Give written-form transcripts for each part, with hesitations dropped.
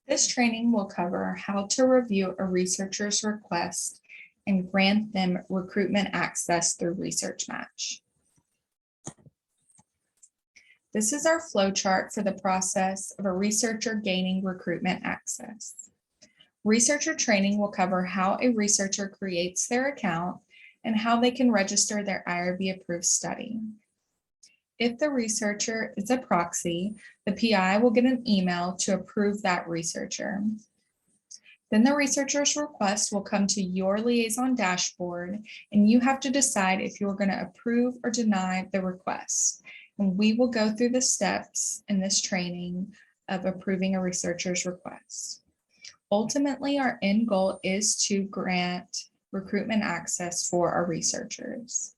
This training will cover how to review a researcher's request and grant them recruitment access through Research Match. This is our flowchart for the process of a researcher gaining recruitment access. Researcher training will cover how a researcher creates their account and how they can register their IRB approved study. If the researcher is a proxy, the PI will get an email to approve that researcher. Then the researcher's request will come to your liaison dashboard, and you have to decide if you're going to approve or deny the request. And we will go through the steps in this training of approving a researcher's request. Ultimately, our end goal is to grant recruitment access for our researchers.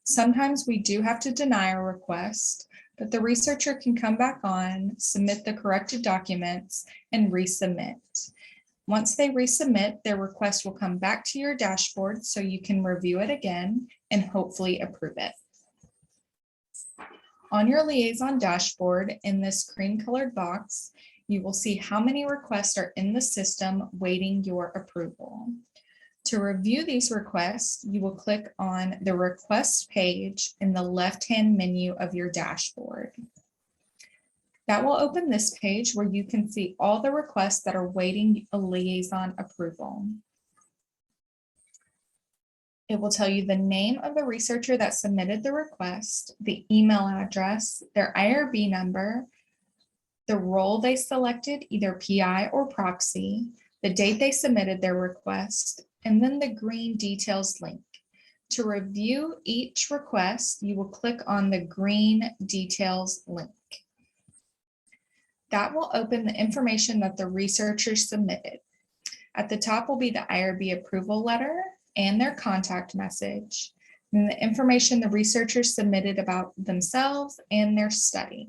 Sometimes we do have to deny a request, but the researcher can come back on, submit the corrected documents, and resubmit. Once they resubmit, their request will come back to your dashboard so you can review it again and hopefully approve it. On your liaison dashboard in this cream-colored box, you will see how many requests are in the system waiting your approval. To review these requests, you will click on the request page in the left-hand menu of your dashboard. That will open this page where you can see all the requests that are waiting a liaison approval. It will tell you the name of the researcher that submitted the request, the email address, their IRB number, the role they selected, either PI or proxy, the date they submitted their request, and then the green details link. To review each request, you will click on the green details link. That will open the information that the researcher submitted. At the top will be the IRB approval letter and their contact message, and the information the researcher submitted about themselves and their study.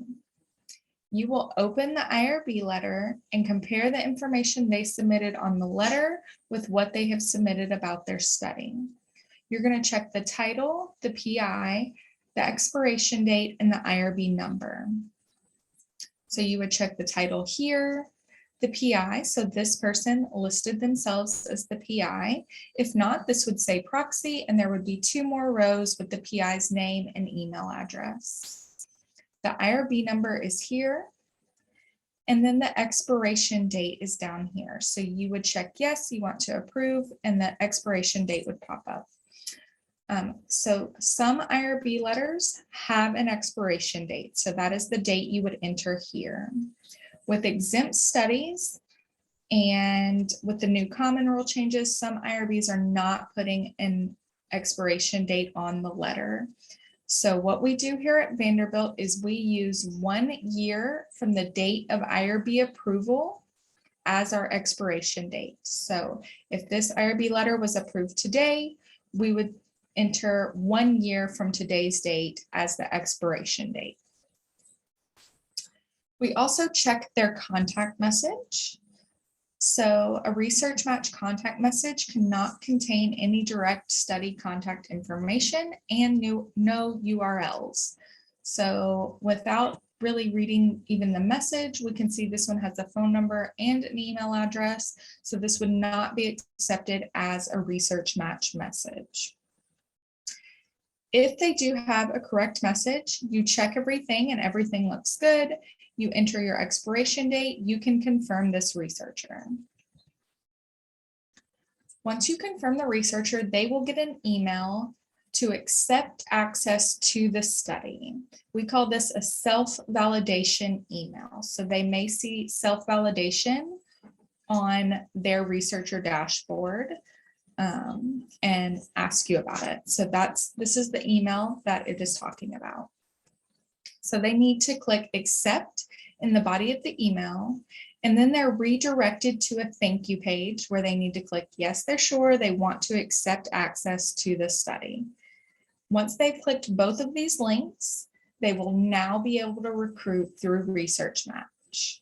You will open the IRB letter and compare the information they submitted on the letter with what they have submitted about their study. You're going to check the title, the PI, the expiration date, and the IRB number. So you would check the title here, the PI, so this person listed themselves as the PI. If not, this would say proxy, and there would be 2 more rows with the PI's name and email address. The IRB number is here, and then the expiration date is down here. So you would check yes, you want to approve, and the expiration date would pop up. So some IRB letters have an expiration date. So that is the date you would enter here. With exempt studies and with the new common rule changes, some IRBs are not putting an expiration date on the letter. So what we do here at Vanderbilt is we use 1 year from the date of IRB approval as our expiration date. So if this IRB letter was approved today, we would enter 1 year from today's date as the expiration date. We also check their contact message. So a Research Match contact message cannot contain any direct study contact information and no URLs. So without really reading even the message, we can see this one has a phone number and an email address. So this would not be accepted as a Research Match message. If they do have a correct message, you check everything and everything looks good. You enter your expiration date, you can confirm this researcher. Once you confirm the researcher, they will get an email to accept access to the study. We call this a self-validation email. So they may see self-validation on their researcher dashboard and ask you about it. So this is the email that it is talking about. So they need to click accept in the body of the email, and then they're redirected to a thank you page where they need to click yes, they're sure they want to accept access to the study. Once they've clicked both of these links, they will now be able to recruit through Research Match.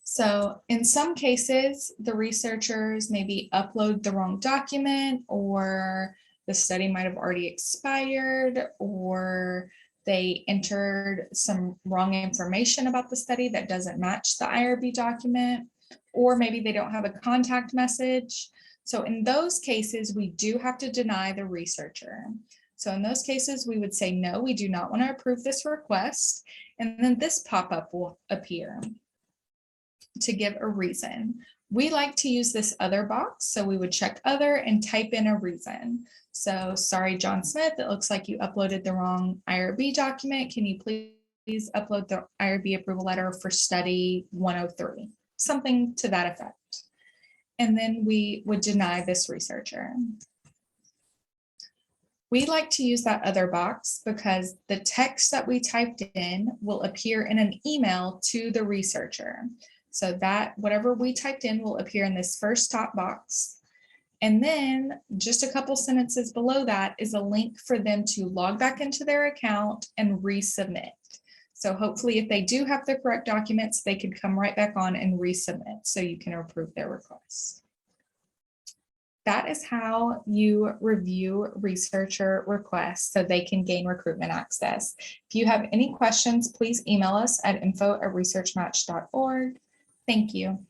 So in some cases, the researchers maybe upload the wrong document, or the study might have already expired, or they entered some wrong information about the study that doesn't match the IRB document, or maybe they don't have a contact message. So in those cases, we do have to deny the researcher. So in those cases, we would say, no, we do not want to approve this request. And then this pop-up will appear to give a reason. We like to use this other box. So we would check other and type in a reason. So sorry, John Smith, it looks like you uploaded the wrong IRB document. Can you please upload the IRB approval letter for study 103? Something to that effect. And then we would deny this researcher. We like to use that other box because the text that we typed in will appear in an email to the researcher. So that whatever we typed in will appear in this first top box. And then just a couple sentences below that is a link for them to log back into their account and resubmit. So hopefully if they do have the correct documents, they could come right back on and resubmit so you can approve their request. That is how you review researcher requests so they can gain recruitment access. If you have any questions, please email us at info@researchmatch.org. Thank you.